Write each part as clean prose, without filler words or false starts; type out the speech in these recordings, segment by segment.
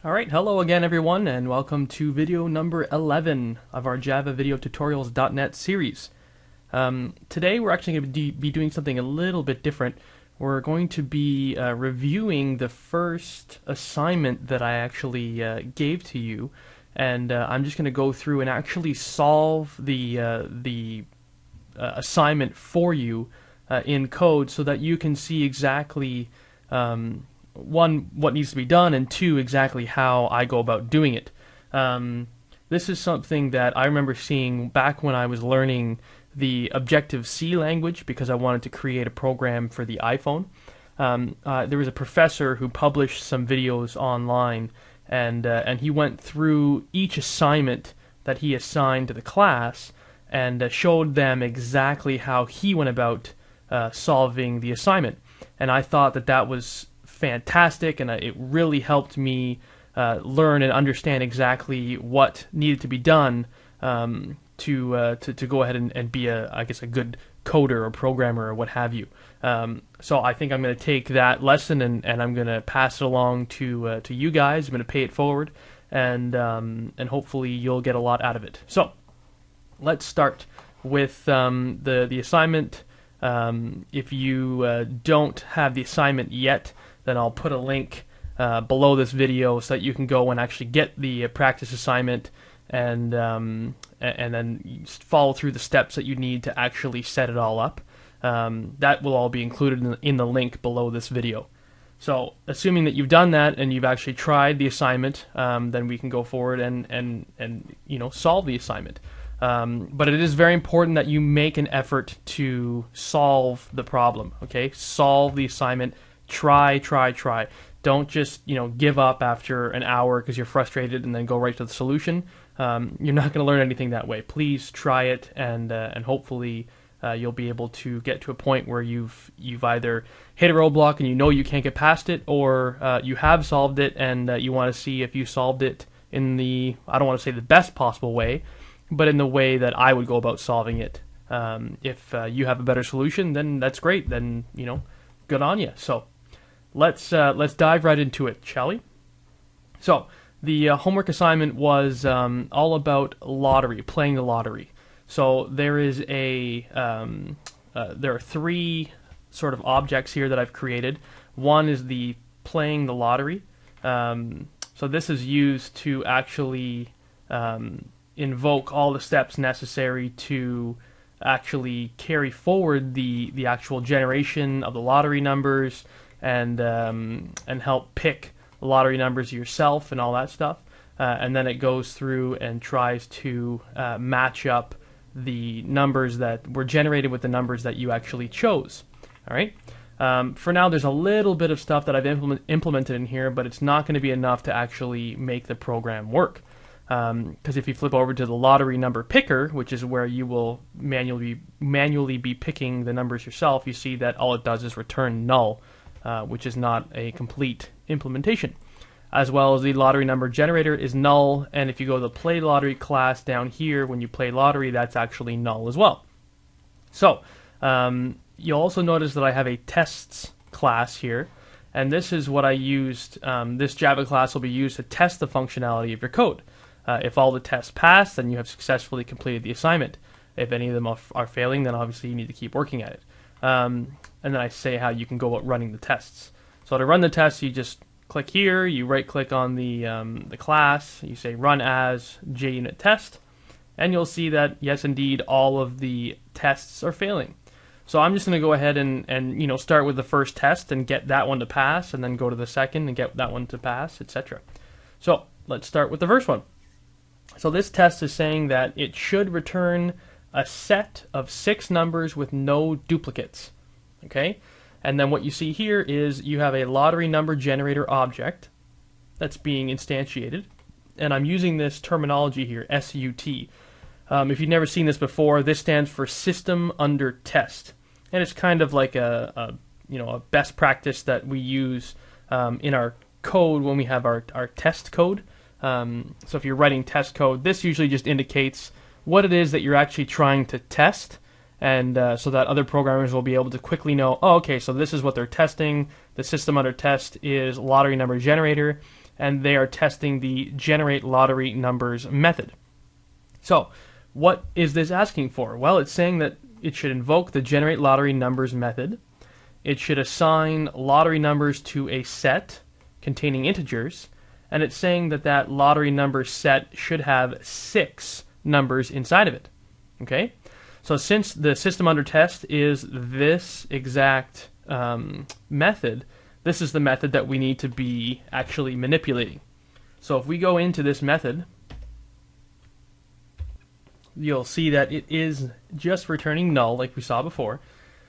Alright, hello again everyone, and welcome to video number 11 of our Java Video Tutorials.net series. Today we're actually going to be doing something a little bit different. We're going to be reviewing the first assignment that I actually gave to you, and I'm just going to go through and actually solve the assignment for you in code so that you can see exactly one, what needs to be done, and two, exactly how I go about doing it. This is something that I remember seeing back when I was learning the Objective-C language because I wanted to create a program for the iPhone. There was a professor who published some videos online, and he went through each assignment that he assigned to the class and showed them exactly how he went about solving the assignment. And I thought that that was fantastic, and it really helped me learn and understand exactly what needed to be done to go ahead and be I guess a good coder or programmer or what have you. So I think I'm going to take that lesson and I'm going to pass it along to you guys. I'm going to pay it forward, and hopefully you'll get a lot out of it. So let's start with the assignment. If you don't have the assignment yet, then I'll put a link below this video so that you can go and actually get the practice assignment and then follow through the steps that you need to actually set it all up. That will all be included in the link below this video. So, assuming that you've done that and you've actually tried the assignment, then we can go forward and solve the assignment. But it is very important that you make an effort to solve the problem. Okay, solve the assignment. Try. Don't just give up after an hour because you're frustrated and then go right to the solution. You're not going to learn anything that way. Please try it, and hopefully you'll be able to get to a point where you've either hit a roadblock and you know you can't get past it, or you have solved it and you want to see if you solved it in the, I don't want to say the best possible way, but in the way that I would go about solving it. If you have a better solution, then that's great. Then good on you. So let's dive right into it, shall we? So the homework assignment was all about lottery, playing the lottery. So there is there are three sort of objects here that I've created. One is the playing the lottery. So this is used to actually invoke all the steps necessary to actually carry forward the actual generation of the lottery numbers and help pick the lottery numbers yourself and all that stuff. And then it goes through and tries to match up the numbers that were generated with the numbers that you actually chose. All right. For now, there's a little bit of stuff that I've implemented in here, but it's not going to be enough to actually make the program work. Because if you flip over to the lottery number picker, which is where you will manually be picking the numbers yourself, you see that all it does is return null, which is not a complete implementation. As well as the lottery number generator is null, and if you go to the play lottery class down here, when you play lottery, that's actually null as well. So you'll also notice that I have a tests class here, and this is what I used. This Java class will be used to test the functionality of your code. If all the tests pass, then you have successfully completed the assignment. If any of them are failing, then obviously you need to keep working at it. And then I say how you can go about running the tests. So to run the tests, you just click here, you right-click on the class, you say run as JUnit test, and you'll see that, yes, indeed, all of the tests are failing. So I'm just going to go ahead and start with the first test and get that one to pass, and then go to the second and get that one to pass, etc. So let's start with the first one. So this test is saying that it should return a set of 6 numbers with no duplicates. Okay? And then what you see here is you have a lottery number generator object that's being instantiated. And I'm using this terminology here, SUT. If you've never seen this before, this stands for System Under Test. And it's kind of like a best practice that we use in our code when we have our test code. So if you're writing test code, this usually just indicates what it is that you're actually trying to test, and so that other programmers will be able to quickly know, oh, okay, so this is what they're testing. The system under test is lottery number generator, and they are testing the generate lottery numbers method. So what is this asking for? Well, it's saying that it should invoke the generate lottery numbers method. It should assign lottery numbers to a set containing integers, and it's saying that that lottery number set should have 6 numbers inside of it. Okay? So since the system under test is this exact method, this is the method that we need to be actually manipulating. So if we go into this method, you'll see that it is just returning null like we saw before.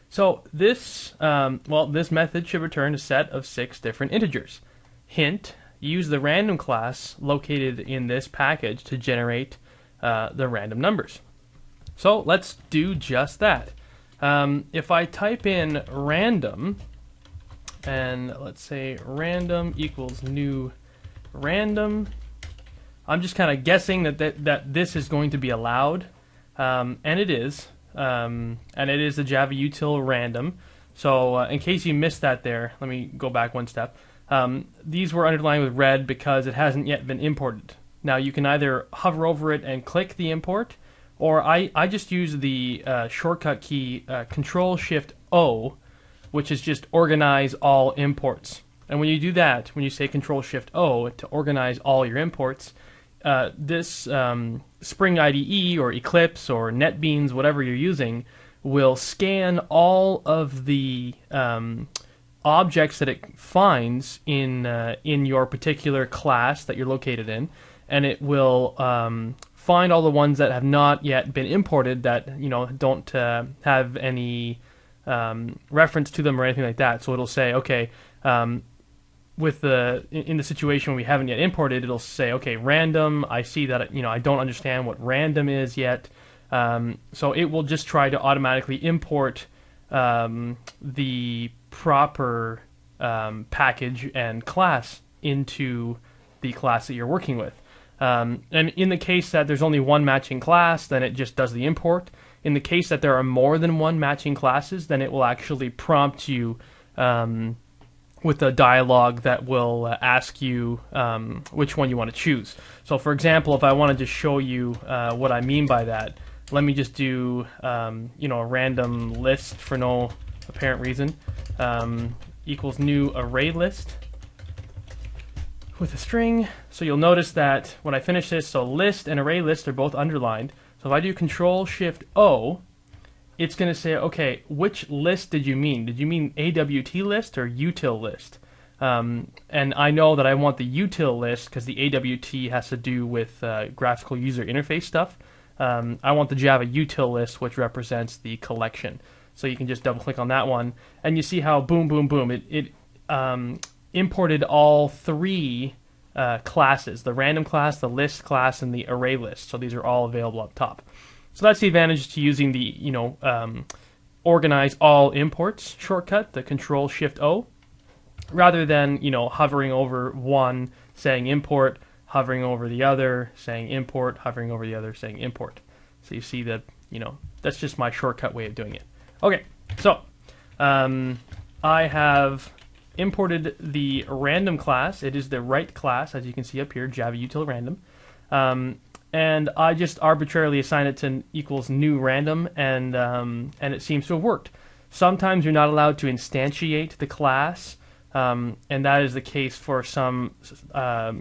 So this, this method should return a set of 6 different integers. Hint, use the random class located in this package to generate the random numbers. So let's do just that. If I type in random, and let's say random equals new random, I'm just kind of guessing that this is going to be allowed, and it is. And it is the Java util random. So in case you missed that there, let me go back one step. These were underlined with red because it hasn't yet been imported. Now you can either hover over it and click the import, or I just use the shortcut key Control-Shift-O, which is just organize all imports. And when you do that, when you say Control-Shift-O to organize all your imports, this Spring IDE or Eclipse or NetBeans, whatever you're using, will scan all of the objects that it finds in your particular class that you're located in, and it will find all the ones that have not yet been imported that don't have any reference to them or anything like that. So it'll say, okay, in the situation when we haven't yet imported, it'll say, okay, random. I see that I don't understand what random is yet, so it will just try to automatically import the proper package and class into the class that you're working with. And in the case that there's only one matching class, then it just does the import. In the case that there are more than one matching classes, then it will actually prompt you with a dialog that will ask you which one you want to choose. So for example, if I wanted to show you what I mean by that, let me just do a random list for no apparent reason, equals new array list with a string. So you'll notice that when I finish this, so list and array list are both underlined. So if I do Control-Shift-O, it's going to say, okay, which list did you mean? Did you mean AWT list or util list? And I know that I want the util list because the AWT has to do with graphical user interface stuff. I want the Java util list, which represents the collection. So you can just double click on that one, and you see how boom, boom, boom, it imported all 3 classes, the random class, the list class, and the array list. So these are all available up top. So that's the advantage to using the organize all imports shortcut, the Control-Shift-O, rather than hovering over one saying import, hovering over the other saying import, hovering over the other saying import. So you see that that's just my shortcut way of doing it. Okay, so I have imported the random class. It is the right class, as you can see up here, Java util random. And I just arbitrarily assign it to equals new random, and it seems to have worked. Sometimes you're not allowed to instantiate the class, and that is the case for some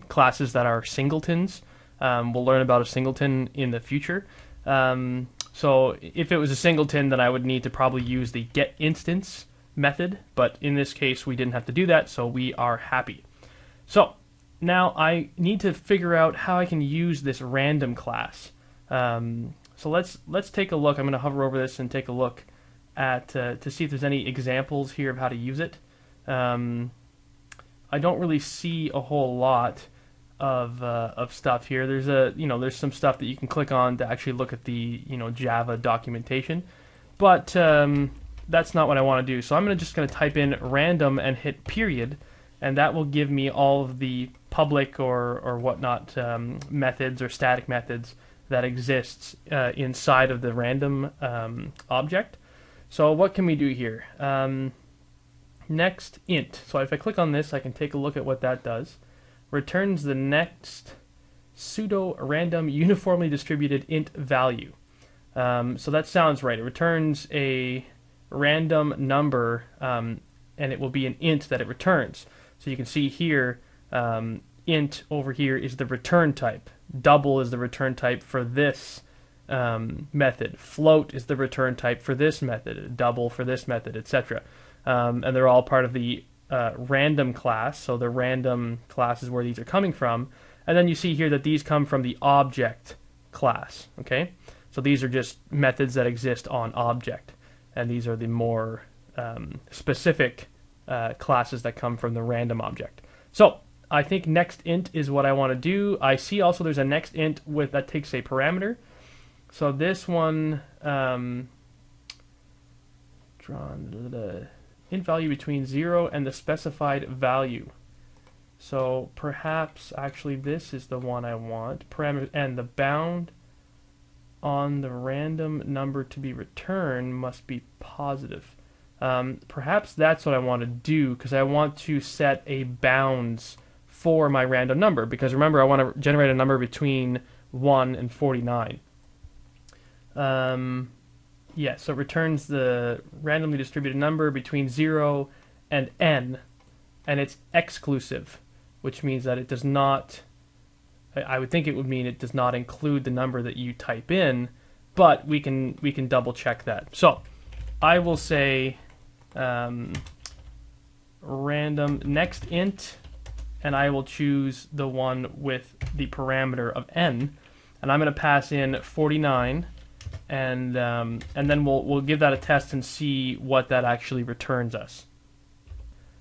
classes that are singletons. We'll learn about a singleton in the future. So if it was a singleton, then I would need to probably use the getInstance method, but in this case we didn't have to do that, so we are happy. So now I need to figure out how I can use this random class. So let's take a look. I'm going to hover over this and take a look at to see if there's any examples here of how to use it. I don't really see a whole lot of stuff here. There's there's some stuff that you can click on to actually look at the Java documentation, but that's not what I want to do. So I'm just going to type in random and hit period, and that will give me all of the public or whatnot methods or static methods that exists inside of the random object. So what can we do here? Next int. So if I click on this, I can take a look at what that does. returns the next pseudo-random uniformly distributed int value. So that sounds right. It returns a random number, and it will be an int that it returns. So you can see here, int over here is the return type. Double is the return type for this method. Float is the return type for this method. Double for this method, etc. And they're all part of the random class. So the random class is where these are coming from. And then you see here that these come from the object class. Okay, so these are just methods that exist on object, and these are the more specific classes that come from the random object. So I think next int is what I want to do. I see also there's a next int that takes a parameter. So this one, drawn the int value between 0 and the specified value. So perhaps actually this is the one I want. Parameter and the bound on the random number to be returned must be positive. Perhaps that's what I want to do, because I want to set a bounds for my random number, because remember I want to generate a number between 1 and 49. Yeah, so it returns the randomly distributed number between 0 and n, and it's exclusive, which means that it does not, I would think it would mean it does not include the number that you type in, but we can double check that. So I will say random next int, and I will choose the one with the parameter of n, and I'm going to pass in 49, and then we'll give that a test and see what that actually returns us.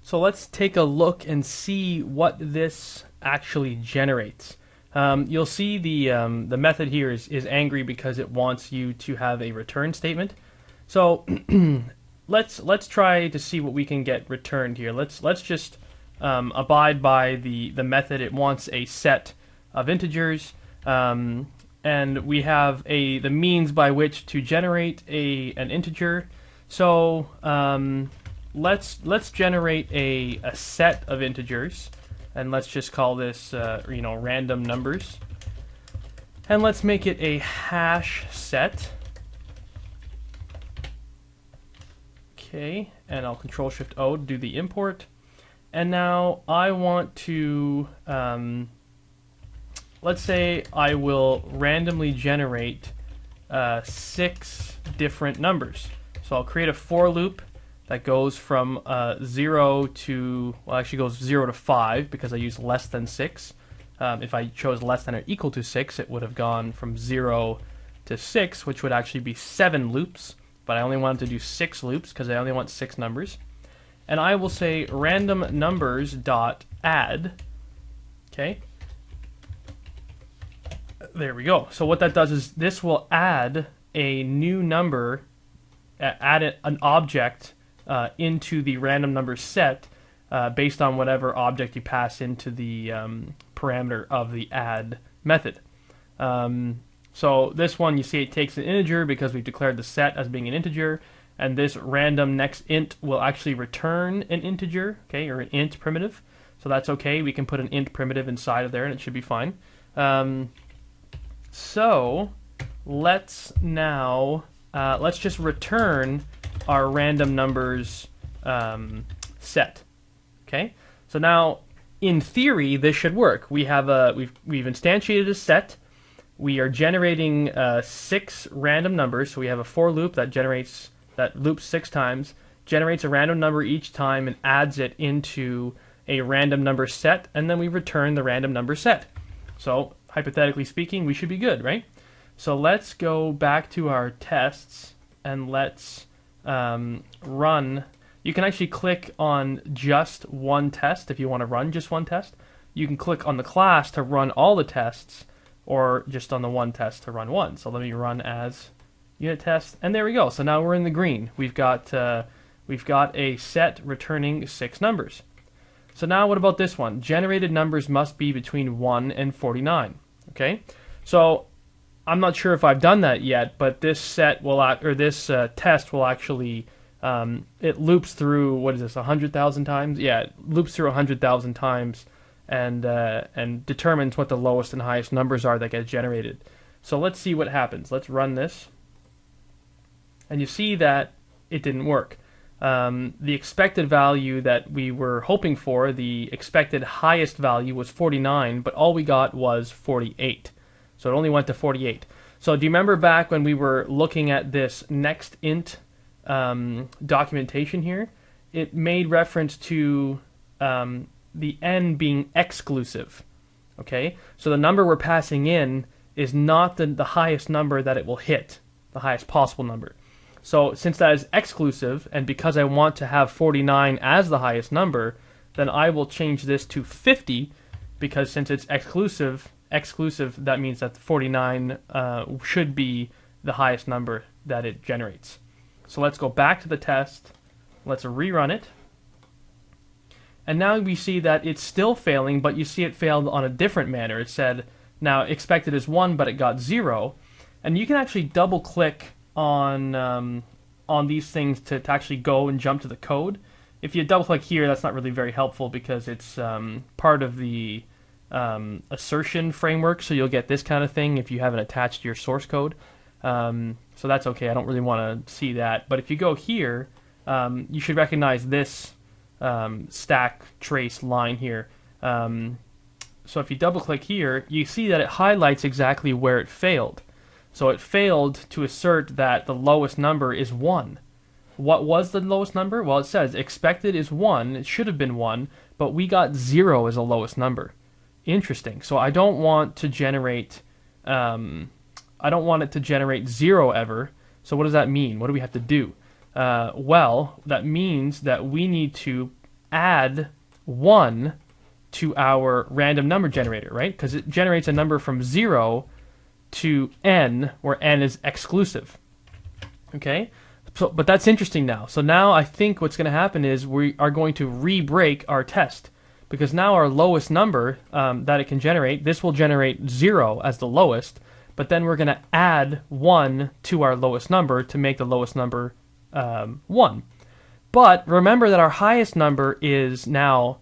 So let's take a look and see what this actually generates. You'll see the method here is angry because it wants you to have a return statement. So let's try to see what we can get returned here. Let's just abide by the method. It wants a set of integers, and we have the means by which to generate an integer. So let's generate a set of integers, and let's just call this random numbers, and let's make it a hash set. Okay, and I'll Control-Shift-O to do the import. And now I want to, let's say I will randomly generate 6 different numbers. So I'll create a for loop that goes from 0 to, well, actually goes 0 to 5 because I use less than 6. If I chose less than or equal to 6, it would have gone from 0 to 6, which would actually be 7 loops. But I only wanted to do 6 loops because I only want 6 numbers. And I will say random numbers dot add. Okay. There we go. So what that does is this will add a new number, add an object into the random number set based on whatever object you pass into the parameter of the add method. So this one, you see it takes an integer because we've declared the set as being an integer, and this random next int will actually return an integer, okay, or an int primitive. So that's okay. We can put an int primitive inside of there, and it should be fine. So let's now let's just return our random numbers set. Okay. So now, in theory, this should work. We have we've instantiated a set. We are generating 6 random numbers. So we have a for loop that loops 6 times, generates a random number each time, and adds it into a random number set, and then we return the random number set. So hypothetically speaking, we should be good, right? So let's go back to our tests, and let's run. You can actually click on just one test if you want to run just one test. You can click on the class to run all the tests, or just on the one test to run one. So let me run as unit test, and there we go. So now we're in the green. We've got a set returning 6 numbers. So now what about this one? Generated numbers must be between 1 and 49. Okay, so I'm not sure if I've done that yet, but this set will test will actually it loops through, what is this, 100,000 times? Yeah, it loops through 100,000 times, and determines what the lowest and highest numbers are that get generated. So let's see what happens. Let's run this. And you see that it didn't work. The expected value that we were hoping for, the expected highest value was 49, but all we got was 48. So it only went to 48. So do you remember back when we were looking at this next int documentation here? It made reference to the n being exclusive. Okay, so the number we're passing in is not the highest number that it will hit, the highest possible number. So since that is exclusive, and because I want to have 49 as the highest number, then I will change this to 50, because since it's exclusive, that means that the 49 should be the highest number that it generates. So let's go back to the test. Let's rerun it. And now we see that it's still failing, but you see it failed on a different manner. It said, now expected is 1, but it got 0. And you can actually double click on these things to actually go and jump to the code. If you double click here, that's not really very helpful because it's part of the assertion framework, so you'll get this kind of thing if you haven't attached your source code. So that's okay, I don't really want to see that. But if you go here, you should recognize this stack trace line here. So if you double click here, you see that it highlights exactly where it failed. So it failed to assert that the lowest number is 1. What was the lowest number? Well, it says expected is 1. It should have been 1, but we got 0 as the lowest number. Interesting. So I don't want to generate I don't want it to generate 0 ever. So what does that mean? What do we have to do? Well, that means that we need to add 1 to our random number generator, right? Because it generates a number from 0 to n, where n is exclusive. Okay? So, but that's interesting now. So now I think what's going to happen is we are going to re-break our test. Because now our lowest number that it can generate, this will generate 0 as the lowest, but then we're going to add 1 to our lowest number to make the lowest number 1. But remember that our highest number is now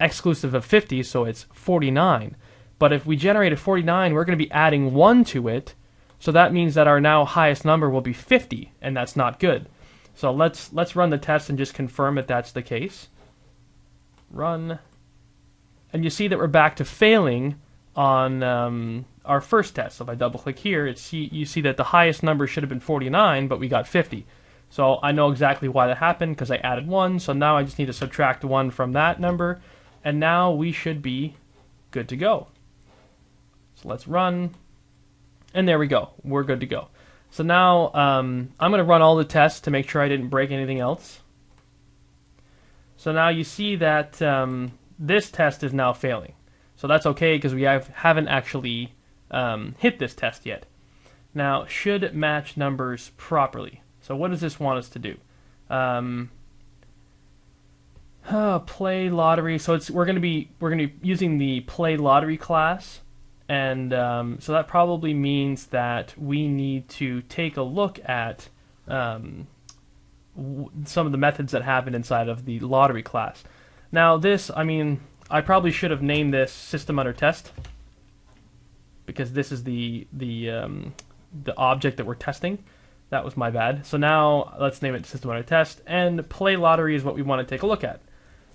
exclusive of 50, so it's 49. But if we generate a 49, we're going to be adding 1 to it, so that means that our now highest number will be 50, and that's not good. So let's run the test and just confirm that that's the case. Run. And you see that we're back to failing on our first test. So if I double click here, you see that the highest number should have been 49, but we got 50. So I know exactly why that happened because I added 1. So now I just need to subtract 1 from that number, and now we should be good to go. So let's run, and there we go. We're good to go. So now I'm going to run all the tests to make sure I didn't break anything else. So now you see that this test is now failing. So that's okay because we haven't actually hit this test yet. Now, should match numbers properly. So what does this want us to do? Play lottery. So we're going to be using the play lottery class, and so that probably means that we need to take a look at some of the methods that happen inside of the lottery class. Now this, I mean, I probably should have named this system under test because this is the object that we're testing. That was my bad. So now let's name it system under test, and play lottery is what we want to take a look at.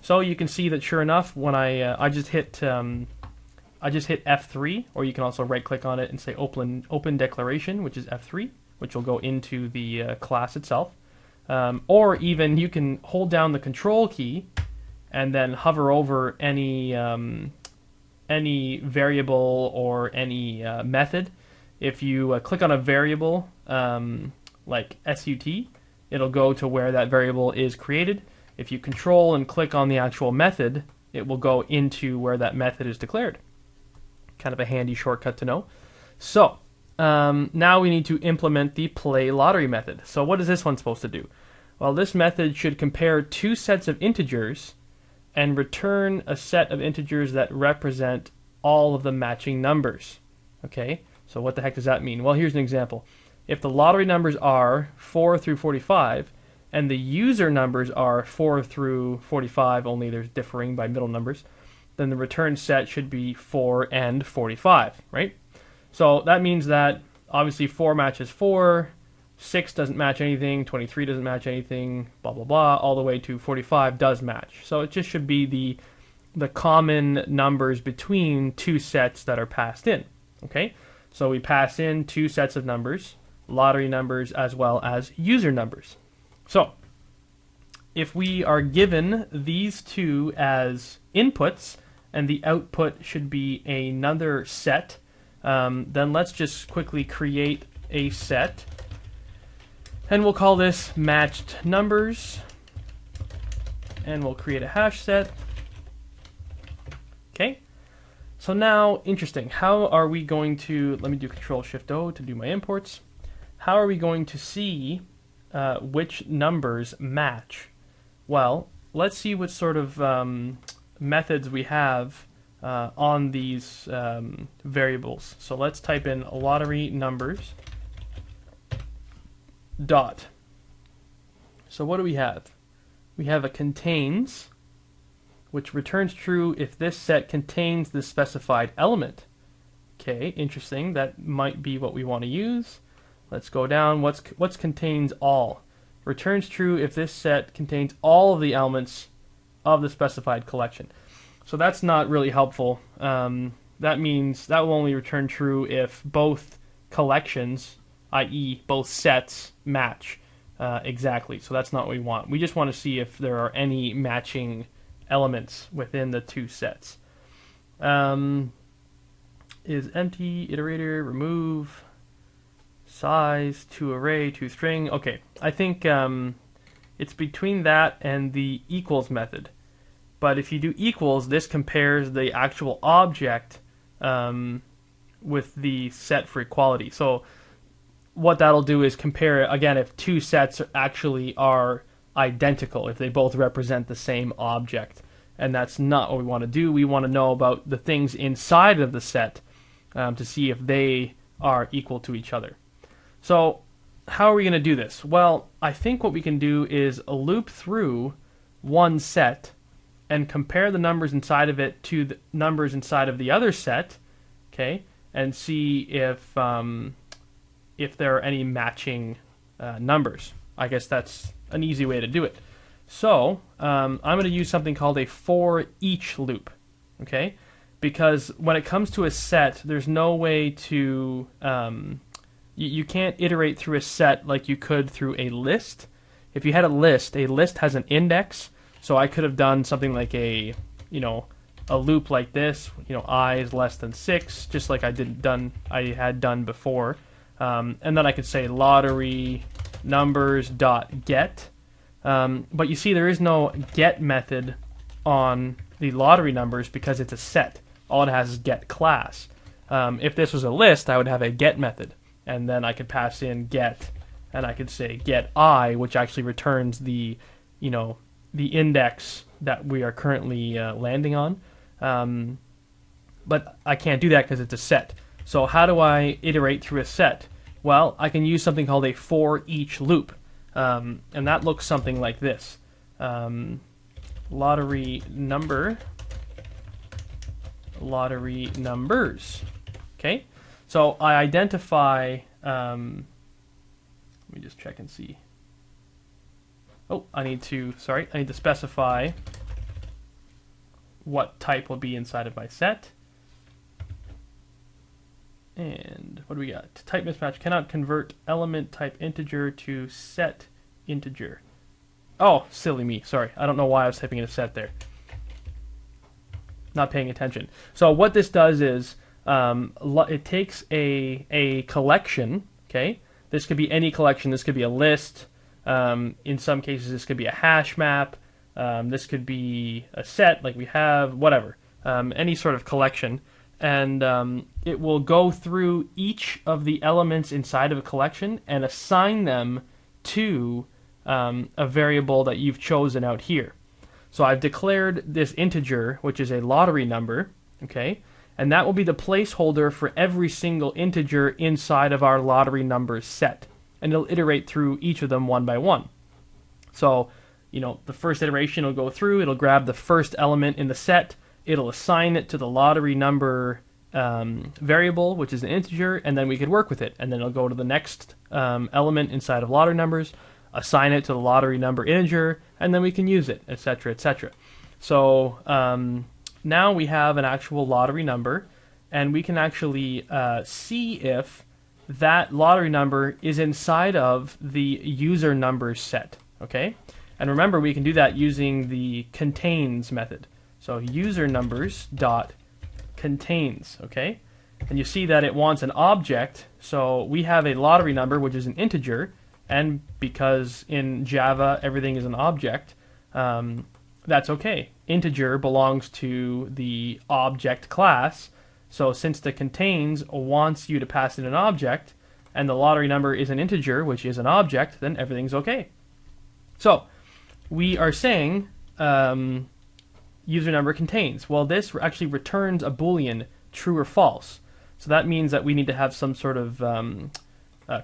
So you can see that sure enough, when I just hit F3, or you can also right click on it and say open declaration, which is F3, which will go into the class itself. Or even you can hold down the control key and then hover over any variable or any method. If you click on a variable like SUT, it'll go to where that variable is created. If you control and click on the actual method, it will go into where that method is declared. Kind of a handy shortcut to know. So now we need to implement the play lottery method. So what is this one supposed to do? Well, this method should compare two sets of integers and return a set of integers that represent all of the matching numbers. Okay, so what the heck does that mean? Well, here's an example. If the lottery numbers are 4 through 45 and the user numbers are 4 through 45, only there's differing by middle numbers, then the return set should be 4 and 45, right? So that means that obviously 4 matches 4, 6 doesn't match anything, 23 doesn't match anything, blah, blah, blah, all the way to 45 does match. So it just should be the common numbers between two sets that are passed in, okay? So we pass in two sets of numbers, lottery numbers as well as user numbers. So if we are given these two as inputs and the output should be another set, then let's just quickly create a set, and we'll call this matched numbers, and we'll create a hash set. Okay, so now, interesting, how are we going to, let me do Control-Shift-O to do my imports. How are we going to see which numbers match? Well, let's see what sort of methods we have on these variables. So let's type in lottery numbers dot. So what do we have? We have a contains, which returns true if this set contains the specified element. Okay, interesting. That might be what we want to use. Let's go down. What's contains all? Returns true if this set contains all of the elements of the specified collection. So that's not really helpful. That means that will only return true if both collections, i.e. both sets, match exactly. So that's not what we want. We just want to see if there are any matching elements within the two sets. Is empty, iterator, remove, size, to array, to string. Okay, I think it's between that and the equals method. But if you do equals, this compares the actual object with the set for equality. So what that'll do is compare, again, if two sets actually are identical, if they both represent the same object. And that's not what we want to do. We want to know about the things inside of the set to see if they are equal to each other. So how are we going to do this? Well, I think what we can do is loop through one set and compare the numbers inside of it to the numbers inside of the other set, okay, and see if there are any matching numbers. I guess that's an easy way to do it. So I'm going to use something called a for each loop, okay? Because when it comes to a set, there's no way to you can't iterate through a set like you could through a list. If you had a list has an index. So I could have done something like a loop like this, I is less than 6, just like I had done before, and then I could say lottery numbers dot get. But you see, there is no get method on the lottery numbers because it's a set. All it has is get class. If this was a list, I would have a get method, and then I could pass in get, and I could say get I, which actually returns the index that we are currently landing on. But I can't do that because it's a set. So how do I iterate through a set? Well, I can use something called a for each loop. And that looks something like this. Lottery numbers. Okay, so I identify, let me just check and see. Oh, I need to specify what type will be inside of my set. And what do we got? Type mismatch cannot convert element type integer to set integer. Oh, silly me. Sorry. I don't know why I was typing in a set there. Not paying attention. So what this does is it takes a collection, okay? This could be any collection. This could be a list. In some cases, this could be a hash map. This could be a set like we have, whatever. Any sort of collection. And it will go through each of the elements inside of a collection and assign them to a variable that you've chosen out here. So I've declared this integer, which is a lottery number, okay? And that will be the placeholder for every single integer inside of our lottery numbers set. And it'll iterate through each of them one by one. So, the first iteration will go through, it'll grab the first element in the set, it'll assign it to the lottery number variable, which is an integer, and then we could work with it. And then it'll go to the next element inside of lottery numbers, assign it to the lottery number integer, and then we can use it, etc., etc. So now we have an actual lottery number, and we can actually see if that lottery number is inside of the user numbers set. Okay, and remember we can do that using the contains method. So user numbers dot contains. Okay, and you see that it wants an object. So we have a lottery number which is an integer, and because in Java everything is an object, that's okay. Integer belongs to the object class. So since the contains wants you to pass in an object, and the lottery number is an integer, which is an object, then everything's okay. So we are saying user number contains. Well, this actually returns a Boolean, true or false. So that means that we need to have some sort of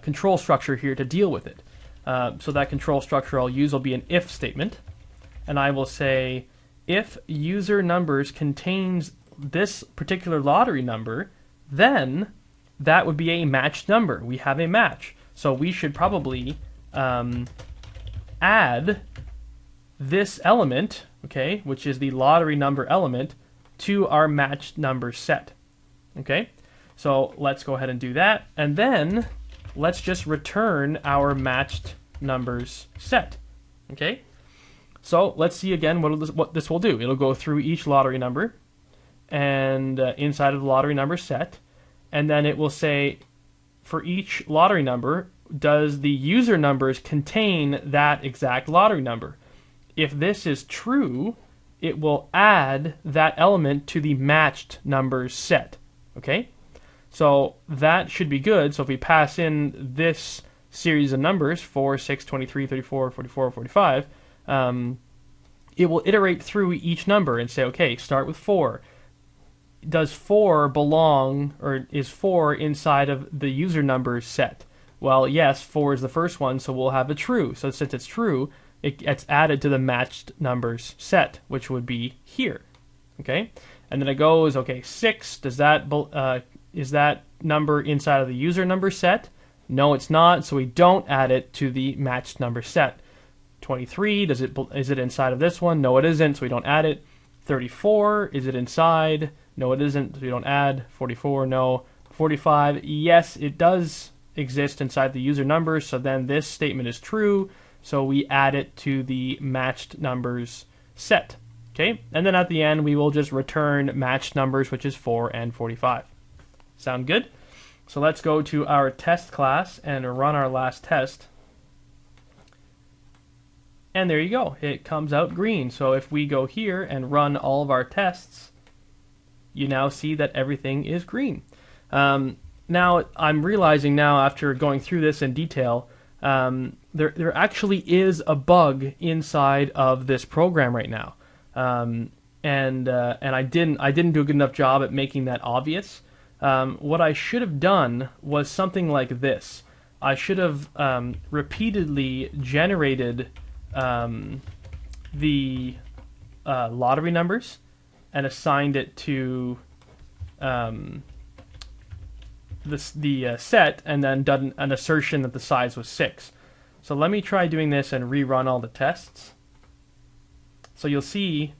control structure here to deal with it. So that control structure I'll use will be an if statement. And I will say, if user numbers contains this particular lottery number, then that would be a matched number. We have a match. So we should probably add this element, okay, which is the lottery number element, to our matched number set. Okay, so let's go ahead and do that. And then let's just return our matched numbers set. Okay, so let's see again what this will do. It'll go through each lottery number and inside of the lottery number set, and then it will say for each lottery number, does the user numbers contain that exact lottery number? If this is true, it will add that element to the matched numbers set. Okay, so that should be good. So if we pass in this series of numbers, 4, 6, 23, 34, 44, 45, it will iterate through each number and say, okay, start with 4. Does 4 belong, or is 4 inside of the user numbers set? Well, yes, 4 is the first one, so we'll have a true. So since it's true, it gets added to the matched numbers set, which would be here. Okay, and then it goes, okay, 6, does that is that number inside of the user number set? No, it's not, so we don't add it to the matched number set. 23, is it inside of this one? No, it isn't, so we don't add it. 34, is it inside? No, it isn't, so we don't add. 44, no. 45, yes, it does exist inside the user numbers, so then this statement is true, so we add it to the matched numbers set. Okay, and then at the end we will just return matched numbers, which is 4 and 45. Sound good? So let's go to our test class and run our last test. And there you go, it comes out green. So if we go here and run all of our tests, you now see that everything is green. Now I'm realizing now, after going through this in detail, there actually is a bug inside of this program right now, and I didn't do a good enough job at making that obvious. What I should have done was something like this. I should have repeatedly generated the lottery numbers and assigned it to the set, and then done an assertion that the size was 6. So let me try doing this and rerun all the tests. So you'll see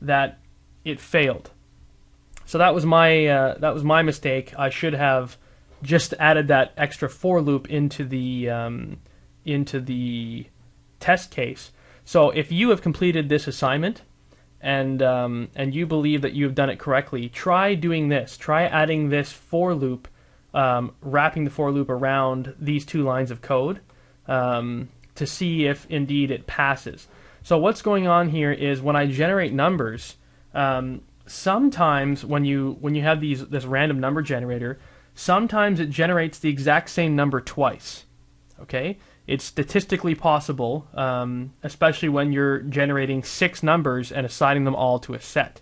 that it failed. So that was my mistake. I should have just added that extra for loop into the test case. So if you have completed this assignment and you believe that you have done it correctly, try doing this. Try adding this for loop, wrapping the for loop around these 2 lines of code to see if indeed it passes. So what's going on here is when I generate numbers, sometimes when you have this random number generator, sometimes it generates the exact same number twice. Okay? It's statistically possible, especially when you're generating 6 numbers and assigning them all to a set.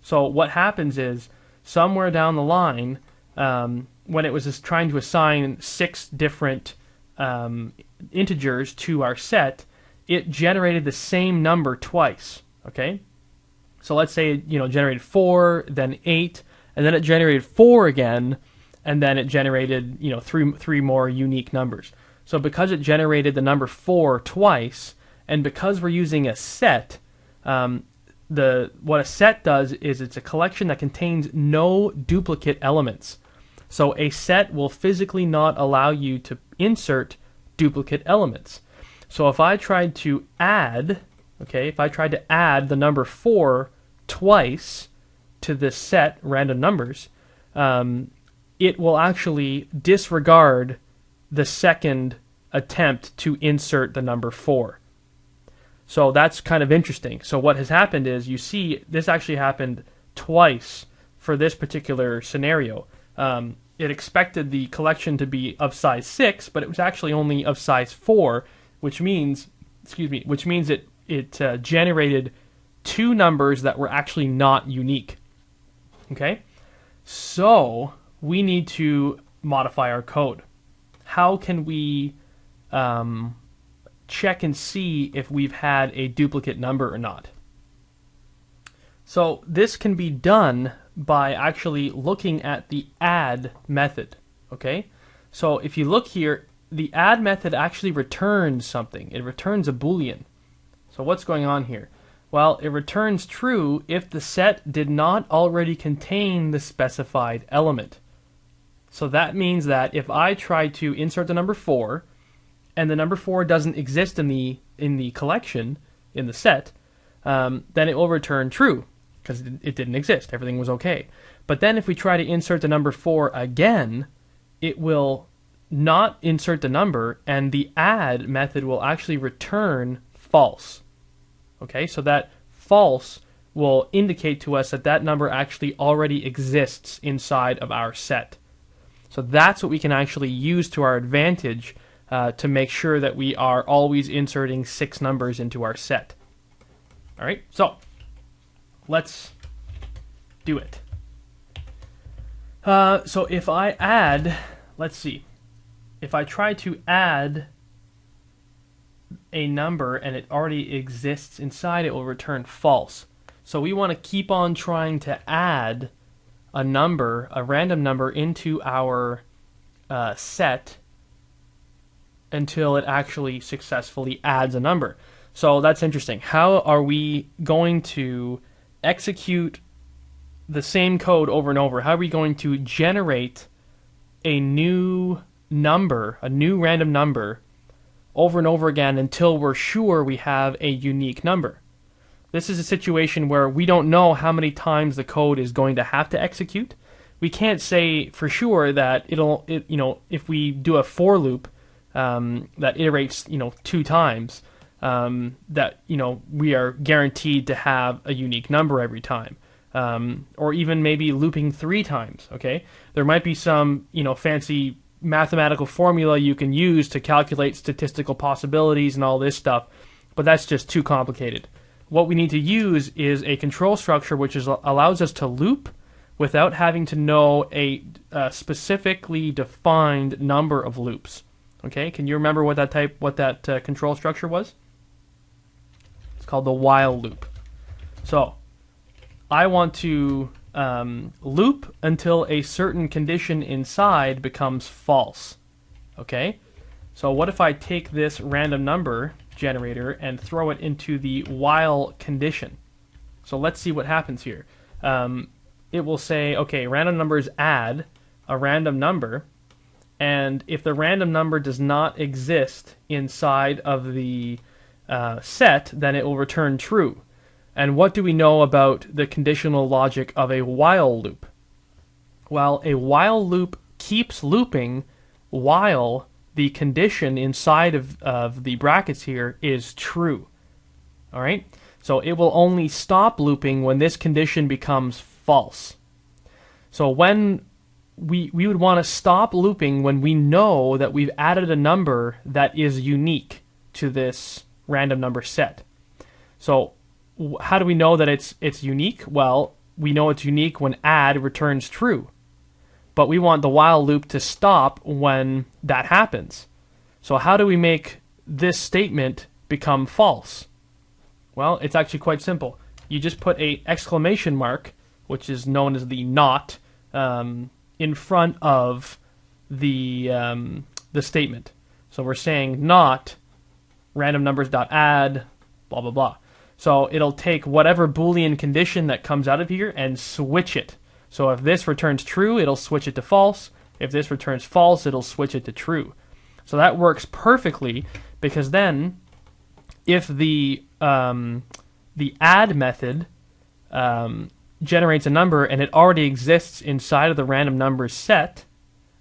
So what happens is, somewhere down the line, when it was just trying to assign 6 different integers to our set, it generated the same number twice. Okay? So let's say it, generated 4, then 8, and then it generated 4 again, and then it generated, three more unique numbers. So because it generated the number 4 twice, and because we're using a set, what a set does is it's a collection that contains no duplicate elements. So a set will physically not allow you to insert duplicate elements. So if I tried to add, the number 4 twice to this set, random numbers, it will actually disregard the second attempt to insert the number 4. So that's kind of interesting. So what has happened is, you see, this actually happened twice for this particular scenario. It expected the collection to be of size 6, but it was actually only of size 4, which means it generated 2 numbers that were actually not unique. Okay? So we need to modify our code. How can we check and see if we've had a duplicate number or not? So this can be done by actually looking at the add method. Okay? So if you look here, the add method actually returns something. It returns a Boolean. So what's going on here? Well, it returns true if the set did not already contain the specified element. So that means that if I try to insert the number 4, and the number 4 doesn't exist in the collection, in the set, then it will return true, because it didn't exist. Everything was okay. But then if we try to insert the number 4 again, it will not insert the number, and the add method will actually return false. Okay, so that false will indicate to us that that number actually already exists inside of our set. So that's what we can actually use to our advantage to make sure that we are always inserting 6 numbers into our set. All right, so let's do it. So if I add, let's see, if I try to add a number and it already exists inside, it will return false. So we want to keep on trying to add a number, a random number, into our set until it actually successfully adds a number. So that's interesting. How are we going to execute the same code over and over? How are we going to generate a new number, a new random number, over and over again until we're sure we have a unique number? This is a situation where we don't know how many times the code is going to have to execute. We can't say for sure that if we do a for loop that iterates 2 times, that we are guaranteed to have a unique number every time, or even maybe looping 3 times. Okay, there might be some fancy mathematical formula you can use to calculate statistical possibilities and all this stuff, but that's just too complicated. What we need to use is a control structure which allows us to loop without having to know a specifically defined number of loops. Okay, can you remember what that control structure was? It's called the while loop. So I want to loop until a certain condition inside becomes false. Okay, so what if I take this random number generator and throw it into the while condition? So let's see what happens here. It will say, okay, random numbers add a random number, and if the random number does not exist inside of the set, then it will return true. And what do we know about the conditional logic of a while loop? Well, a while loop keeps looping while the condition inside of the brackets here is true. All right? So it will only stop looping when this condition becomes false. So when we would want to stop looping when we know that we've added a number that is unique to this random number set. So how do we know that it's unique? Well, we know it's unique when add returns true. But we want the while loop to stop when that happens. So how do we make this statement become false? Well, it's actually quite simple. you just put a exclamation mark, which is known as the not, in front of the statement. So we're saying not random numbers.add, blah, blah, blah. So it'll take whatever Boolean condition that comes out of here and switch it. So if this returns true, it'll switch it to false. If this returns false, it'll switch it to true. So that works perfectly, because then if the add method generates a number and it already exists inside of the random numbers set,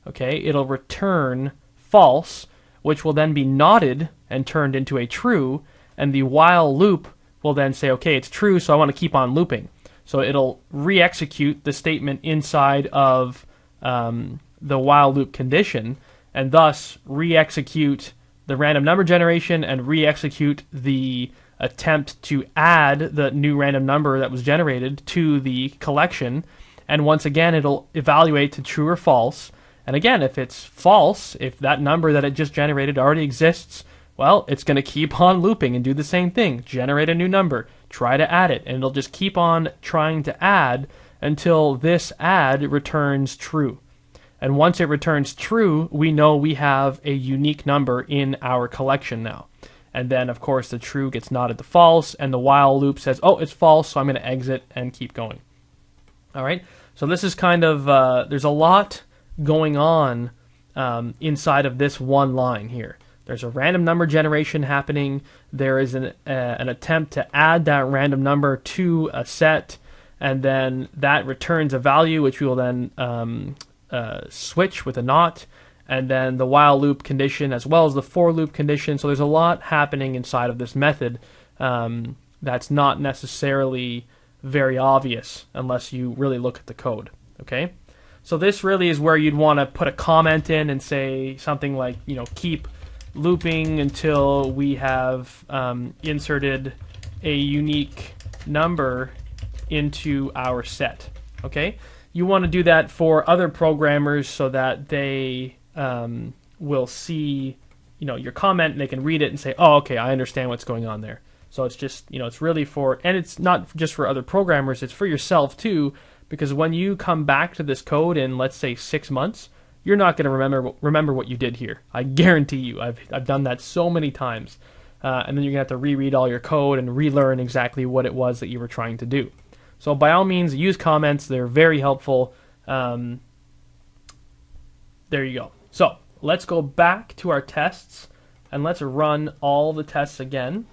okay, it'll return false, which will then be knotted and turned into a true, and the while loop will then say, okay, it's true, so I want to keep on looping. So it'll re-execute the statement inside of the while loop condition, and thus re-execute the random number generation and re-execute the attempt to add the new random number that was generated to the collection. And once again, it'll evaluate to true or false. And again, if it's false, if that number that it just generated already exists, well, it's going to keep on looping and do the same thing. Generate a new number, try to add it, and it'll just keep on trying to add until this add returns true. And once it returns true, we know we have a unique number in our collection now. And then, of course, the true gets knotted to false, and the while loop says, oh, it's false, so I'm going to exit and keep going. All right, so this is kind of, there's a lot going on inside of this one line here. There's a random number generation happening. There is an attempt to add that random number to a set, and then that returns a value, which we will then switch with a not, and then the while loop condition as well as the for loop condition. So there's a lot happening inside of this method that's not necessarily very obvious unless you really look at the code. Okay, so this really is where you'd want to put a comment in and say something like, you know, keep looping until we have inserted a unique number into our set. Okay, you want to do that for other programmers so that they will see, you know, your comment and they can read it and say, oh, okay, I understand what's going on there. So it's just, you know, it's really for, and it's not just for other programmers, it's for yourself too, because when you come back to this code in, let's say, 6 months, you're not going to remember what you did here. I guarantee you. I've done that so many times. And then you're going to have to reread all your code and relearn exactly what it was that you were trying to do. So by all means, use comments. They're very helpful. There you go. So let's go back to our tests and let's run all the tests again.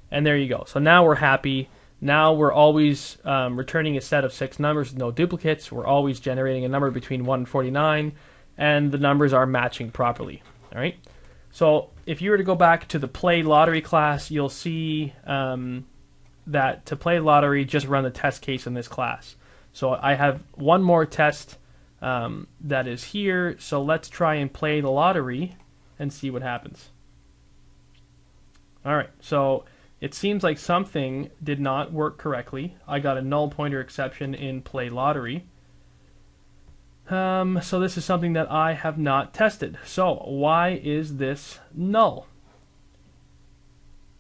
And there you go. So now we're happy. Now we're always returning a set of 6 numbers with no duplicates. We're always generating a number between 1 and 49, and the numbers are matching properly. All right. So if you were to go back to the play lottery class, you'll see that to play lottery, just run the test case in this class. So I have one more test that is here. So let's try and play the lottery and see what happens. All right. So it seems like something did not work correctly. I got a null pointer exception in play lottery. So this is something that I have not tested. So why is this null?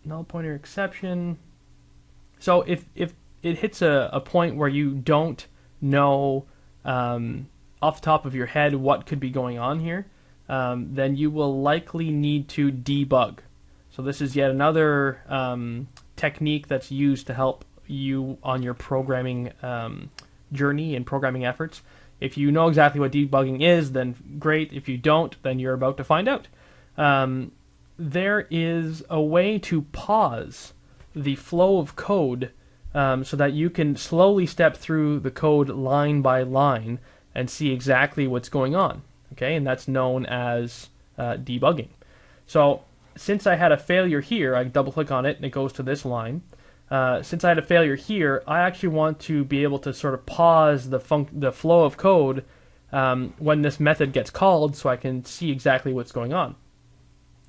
Null pointer exception. So if it hits a point where you don't know off the top of your head what could be going on here, then you will likely need to debug. So this is yet another technique that's used to help you on your programming journey and programming efforts. If you know exactly what debugging is, then great. If you don't, then you're about to find out. There is a way to pause the flow of code so that you can slowly step through the code line by line and see exactly what's going on. Okay, and that's known as debugging. So since I had a failure here, I double click on it and it goes to this line. Since I had a failure here, I actually want to be able to sort of pause the flow of code when this method gets called so I can see exactly what's going on.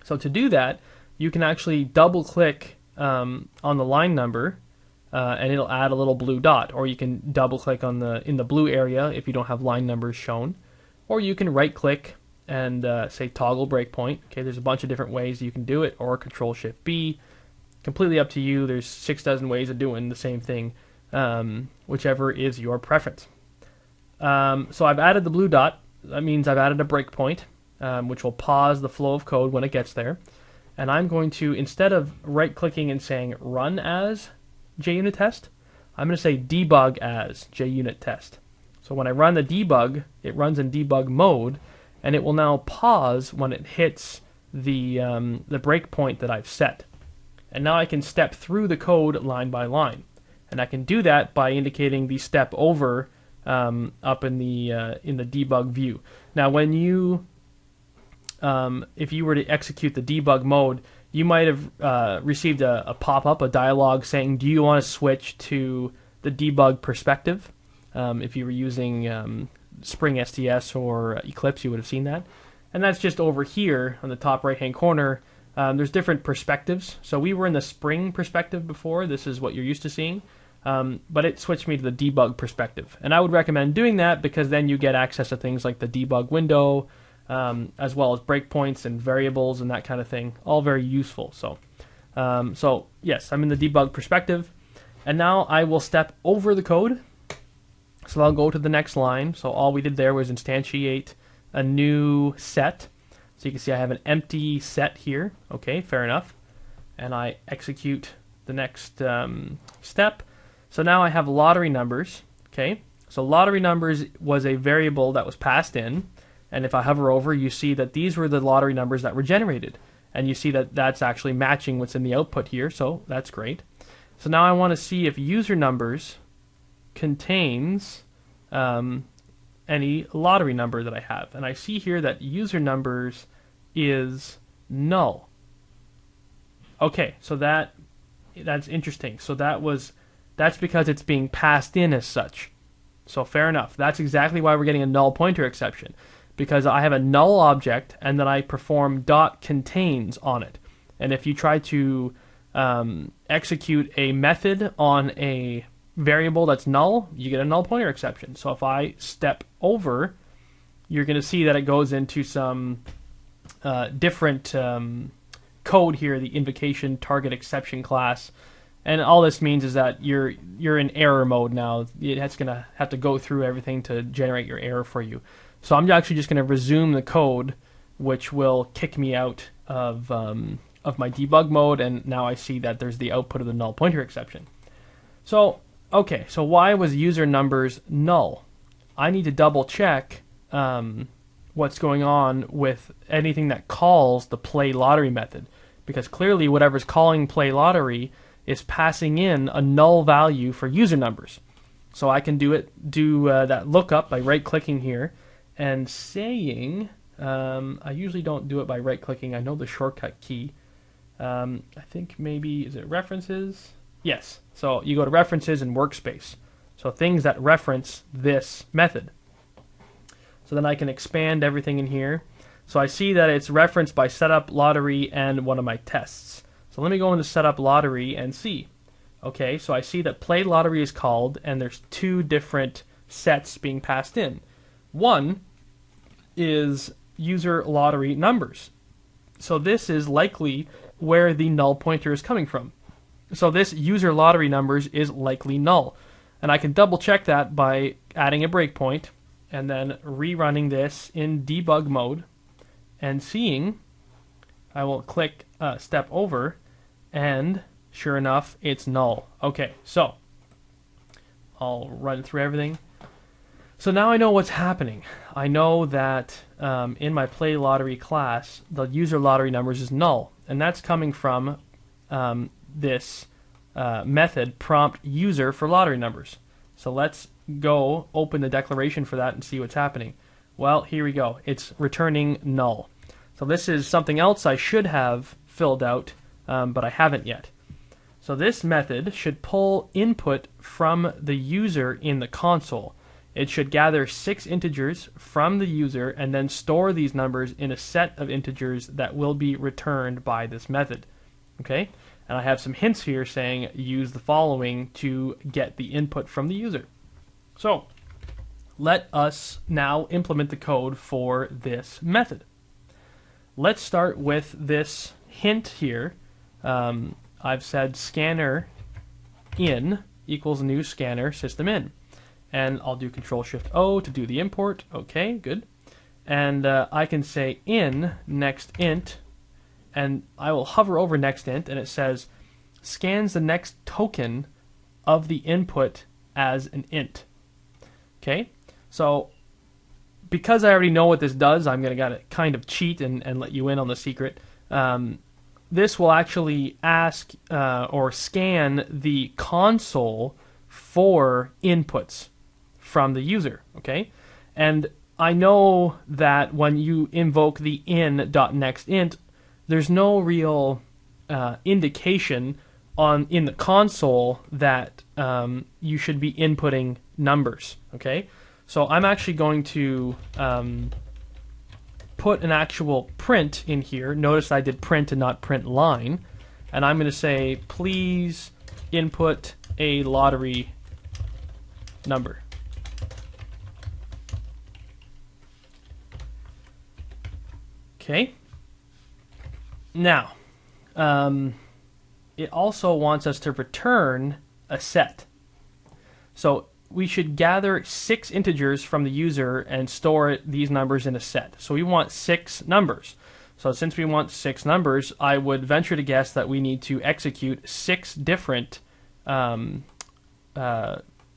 So to do that, you can actually double click on the line number and it'll add a little blue dot, or you can double click on in the blue area if you don't have line numbers shown, or you can right click and say toggle breakpoint. Okay, there's a bunch of different ways you can do it, or Control Shift B. completely up to you. There's 6 dozen ways of doing the same thing, whichever is your preference. So I've added the blue dot. That means I've added a breakpoint, which will pause the flow of code when it gets there. And I'm going to, instead of right-clicking and saying run as JUnit test, I'm going to say debug as JUnit test. So when I run the debug, it runs in debug mode, and it will now pause when it hits the breakpoint that I've set. And now I can step through the code line by line. And I can do that by indicating the step over up in the debug view. Now, when you, if you were to execute the debug mode, you might have received a pop-up, a dialog saying, "Do you want to switch to the debug perspective?" If you were using Spring STS or Eclipse, you would have seen that. And that's just over here on the top right-hand corner. There's different perspectives. So we were in the Spring perspective before. This is what you're used to seeing. But it switched me to the debug perspective. And I would recommend doing that because then you get access to things like the debug window, as well as breakpoints and variables and that kind of thing. All very useful. So yes, I'm in the debug perspective. And now I will step over the code. So I'll go to the next line. So all we did there was instantiate a new set. So you can see I have an empty set here. Okay, fair enough. And I execute the next step. So now I have lottery numbers. Okay, so lottery numbers was a variable that was passed in. And if I hover over, you see that these were the lottery numbers that were generated. And you see that that's actually matching what's in the output here. So that's great. So now I want to see if user numbers contains any lottery number that I have. And I see here that user numbers is null. Okay, so that's interesting. So that's because it's being passed in as such. So fair enough. That's exactly why we're getting a null pointer exception, because I have a null object and then I perform dot contains on it. And if you try to execute a method on a variable that's null, you get a null pointer exception. So if I step over, you're going to see that it goes into some different code here, the invocation target exception class. And all this means is that you're in error mode now. It's going to have to go through everything to generate your error for you. So I'm actually just going to resume the code, which will kick me out of my debug mode. And now I see that there's the output of the null pointer exception. So okay, so why was user numbers null? I need to double check what's going on with anything that calls the play lottery method, because clearly whatever's calling play lottery is passing in a null value for user numbers. So I can do that lookup by right-clicking here and saying, I usually don't do it by right-clicking. I know the shortcut key. I think maybe, is it references? Yes. So you go to references and workspace. So things that reference this method. So then I can expand everything in here. So I see that it's referenced by setup lottery and one of my tests. So let me go into setup lottery and see. Okay, so I see that play lottery is called and there's 2 different sets being passed in. One is user lottery numbers. So this is likely where the null pointer is coming from. So this user lottery numbers is likely null. And I can double check that by adding a breakpoint and then rerunning this in debug mode and seeing, I will click step over and sure enough, it's null. Okay, so I'll run through everything. So now I know what's happening. I know that in my play lottery class, the user lottery numbers is null. And that's coming from this method prompt user for lottery numbers. So let's go open the declaration for that and see what's happening. Well, here we go. It's returning null. So this is something else I should have filled out, but I haven't yet. So this method should pull input from the user in the console. It should gather 6 integers from the user and then store these numbers in a set of integers that will be returned by this method. Okay? And I have some hints here saying use the following to get the input from the user. So let us now implement the code for this method. Let's start with this hint here I've said scanner in equals new scanner system in. And I'll do Control-Shift-O to do the import. Okay, good. And I can say in next int, and I will hover over next int, and it says scans the next token of the input as an int. Okay, so because I already know what this does, I'm going to kind of cheat and let you in on the secret. This will actually ask or scan the console for inputs from the user. Okay, and I know that when you invoke the in.nextInt, there's no real indication in the console that you should be inputting numbers. Okay, so I'm actually going to put an actual print in here. Notice I did print and not print line, and I'm going to say please input a lottery number. Okay. Now, it also wants us to return a set. So we should gather 6 integers from the user and store these numbers in a set. So we want 6 numbers. So since we want 6 numbers, I would venture to guess that we need to execute 6 different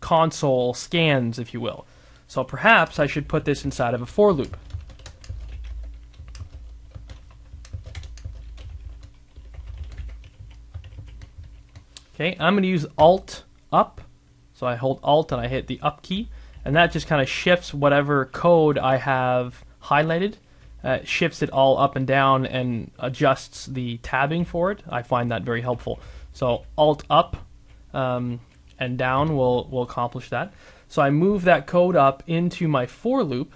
console scans, if you will. So perhaps I should put this inside of a for loop. Okay, I'm going to use Alt up. So I hold Alt and I hit the up key, and that just kind of shifts whatever code I have highlighted. Shifts it all up and down and adjusts the tabbing for it. I find that very helpful. So Alt up and down will accomplish that. So I move that code up into my for loop,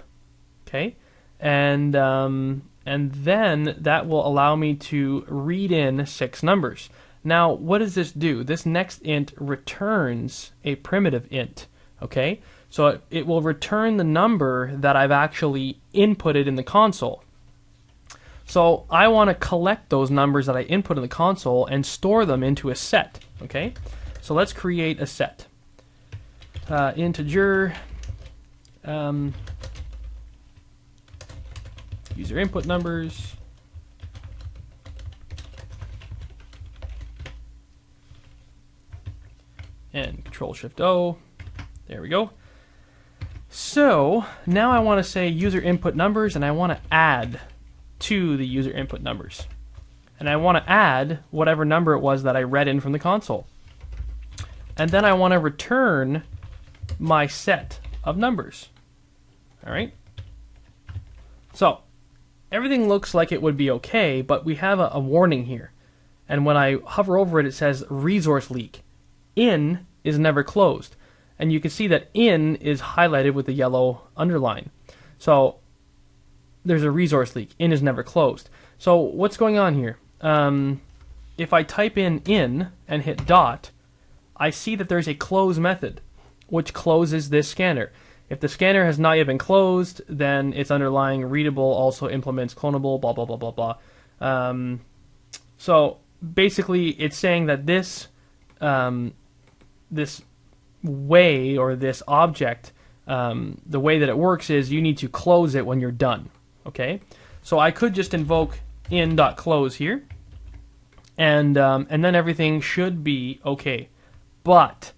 okay, and then that will allow me to read in 6 numbers. Now, what does this do? This next int returns a primitive int, okay? So it will return the number that I've actually inputted in the console. So I want to collect those numbers that I input in the console and store them into a set, okay? So let's create a set. Integer user input numbers. And Control-Shift-O. There we go. So now I want to say user input numbers, and I want to add to the user input numbers. And I want to add whatever number it was that I read in from the console. And then I want to return my set of numbers. All right. So everything looks like it would be okay, but we have a warning here. And when I hover over it, it says resource leak. In is never closed, and you can see that in is highlighted with the yellow underline. So there's a resource leak. In is never closed. So what's going on here? If I type in and hit dot, I see that there's a close method which closes this scanner. If the scanner has not yet been closed, then its underlying readable also implements clonable, blah blah blah blah blah. So basically it's saying that this this way, or this object, the way that it works is you need to close it when you're done. Okay, so I could just invoke in.close here, and then everything should be okay. But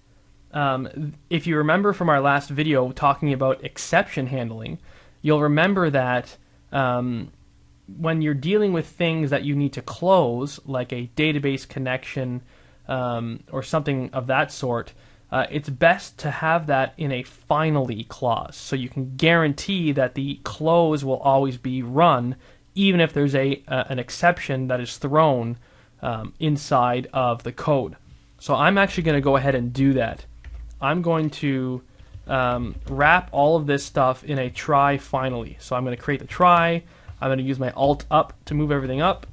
if you remember from our last video talking about exception handling, you'll remember that when you're dealing with things that you need to close, like a database connection, or something of that sort, it's best to have that in a finally clause, so you can guarantee that the close will always be run, even if there's an exception that is thrown inside of the code. So I'm actually going to go ahead and do that. I'm going to wrap all of this stuff in a try finally. So I'm going to create the try. I'm going to use my Alt up to move everything up,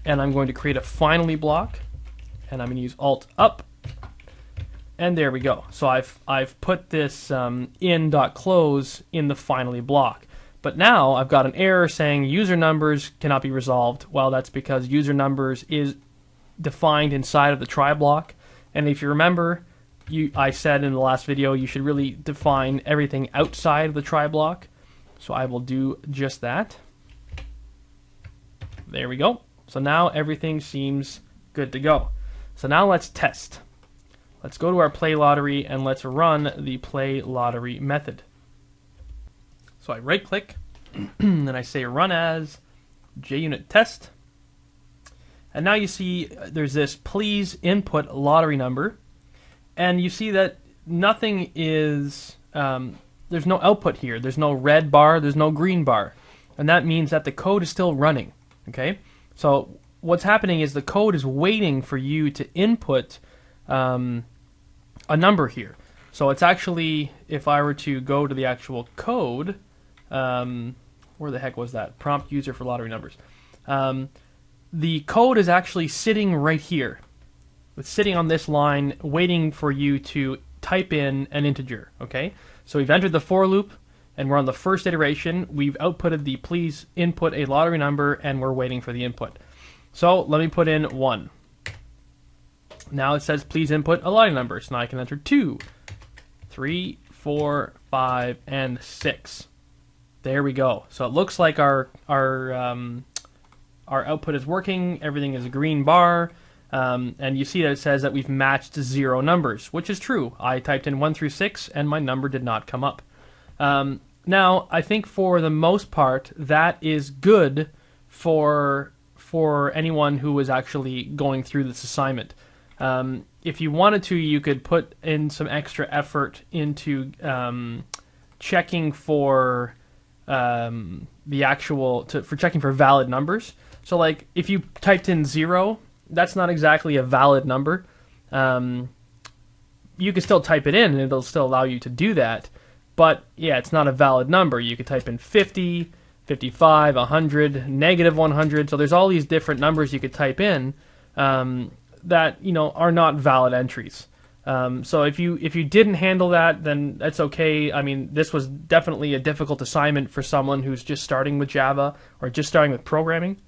and I'm going to create a finally block. And I'm going to use Alt up, and there we go. So I've put this in.close in the finally block. But now I've got an error saying user numbers cannot be resolved. Well, that's because user numbers is defined inside of the try block. And if you remember, I said in the last video you should really define everything outside of the try block. So I will do just that. There we go. So now everything seems good to go. So now let's test. Let's go to our play lottery and let's run the play lottery method. So I right click and I say run as JUnit test. And now you see there's this please input lottery number. And you see that nothing is, there's no output here. There's no red bar, there's no green bar. And that means that the code is still running, okay? So what's happening is the code is waiting for you to input a number here. So it's actually, if I were to go to the actual code, where the heck was that? Prompt user for lottery numbers. The code is actually sitting right here. It's sitting on this line waiting for you to type in an integer, okay? So we've entered the for loop and we're on the first iteration. We've outputted the please input a lottery number and we're waiting for the input. So let me put in 1. Now it says please input a lottery number. So now I can enter 2, 3, 4, 5, and 6. There we go. So it looks like our output is working. Everything is a green bar. And you see that it says that we've matched 0 numbers, which is true. I typed in 1 through 6, and my number did not come up. Now, I think for the most part, that is good for anyone who was actually going through this assignment. If you wanted to, you could put in some extra effort into checking for checking for valid numbers. So, like, if you typed in 0. That's not exactly a valid number. You can still type it in and it'll still allow you to do that. But yeah, it's not a valid number. You could type in 50, 55, 100, negative 100. So there's all these different numbers you could type in that, you know, are not valid entries. So if you didn't handle that, then that's okay. I mean, this was definitely a difficult assignment for someone who's just starting with Java or just starting with programming.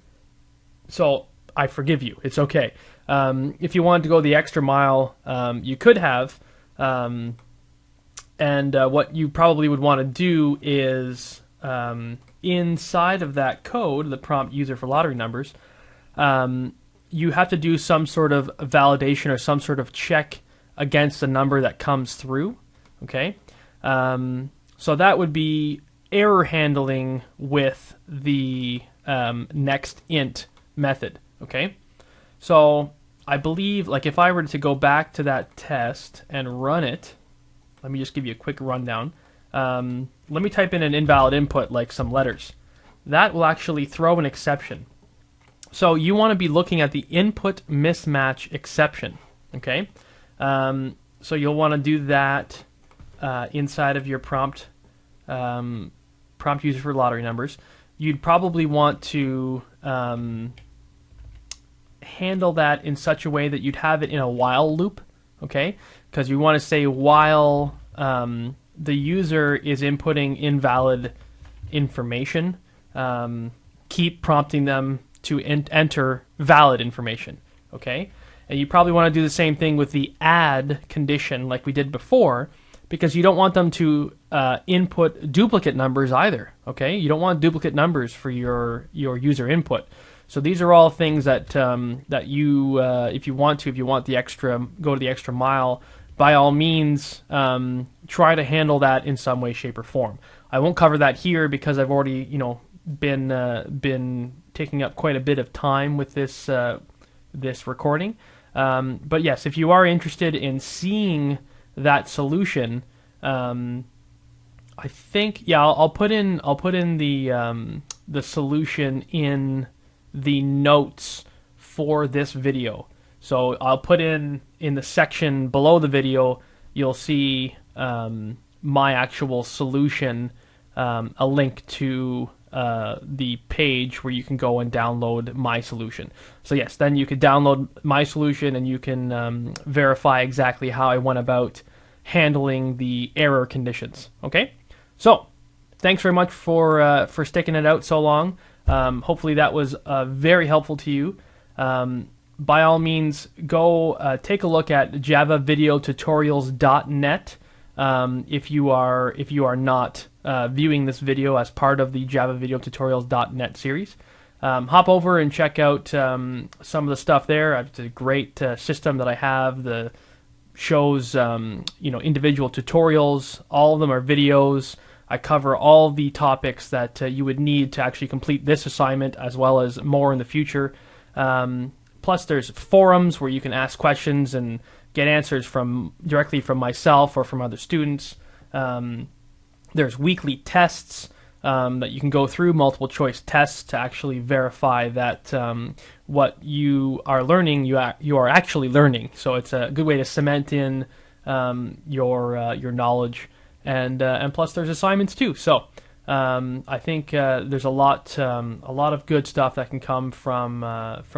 So I forgive you. It's okay. If you wanted to go the extra mile, you could have. And what you probably would want to do is inside of that code, the prompt user for lottery numbers, you have to do some sort of validation or some sort of check against the number that comes through. Okay. So that would be error handling with the next int method. Okay, so I believe, like, if I were to go back to that test and run it, let me just give you a quick rundown. Let me type in an invalid input, like some letters. That will actually throw an exception. So you want to be looking at the input mismatch exception. Okay, so you'll want to do that inside of your prompt user for lottery numbers. You'd probably want to handle that in such a way that you'd have it in a while loop, okay? Because you want to say while the user is inputting invalid information, keep prompting them to enter valid information, okay? And you probably want to do the same thing with the add condition like we did before, because you don't want them to input duplicate numbers either, okay? You don't want duplicate numbers for your user input. So these are all things that that you, if you want the extra, go to the extra mile, by all means, try to handle that in some way, shape, or form. I won't cover that here because I've already, you know, been taking up quite a bit of time with this this recording. But yes, if you are interested in seeing that solution, I think, yeah, I'll put in the solution in the notes for this video. So I'll put in the section below the video, you'll see my actual solution, a link to the page where you can go and download my solution. So yes, then you could download my solution and you can verify exactly how I went about handling the error conditions. Okay, so thanks very much for sticking it out so long. Hopefully that was very helpful to you. by all means, go take a look at javavideotutorials.net if you are not viewing this video as part of the javavideotutorials.net series. Hop over and check out some of the stuff there. It's a great system that I have. The shows individual tutorials. All of them are videos. I cover all the topics that you would need to actually complete this assignment, as well as more in the future. Plus, there's forums where you can ask questions and get answers directly from myself or from other students. There's weekly tests that you can go through, multiple choice tests, to actually verify that what you are learning, you are actually learning. So it's a good way to cement in your knowledge. And plus, there's assignments too. So I think there's a lot of good stuff that can come from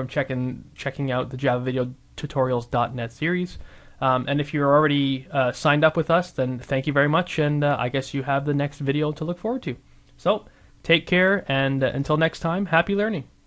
checking out the javavideotutorials.net series. And if you're already signed up with us, then thank you very much. And I guess you have the next video to look forward to. So take care, and until next time, happy learning.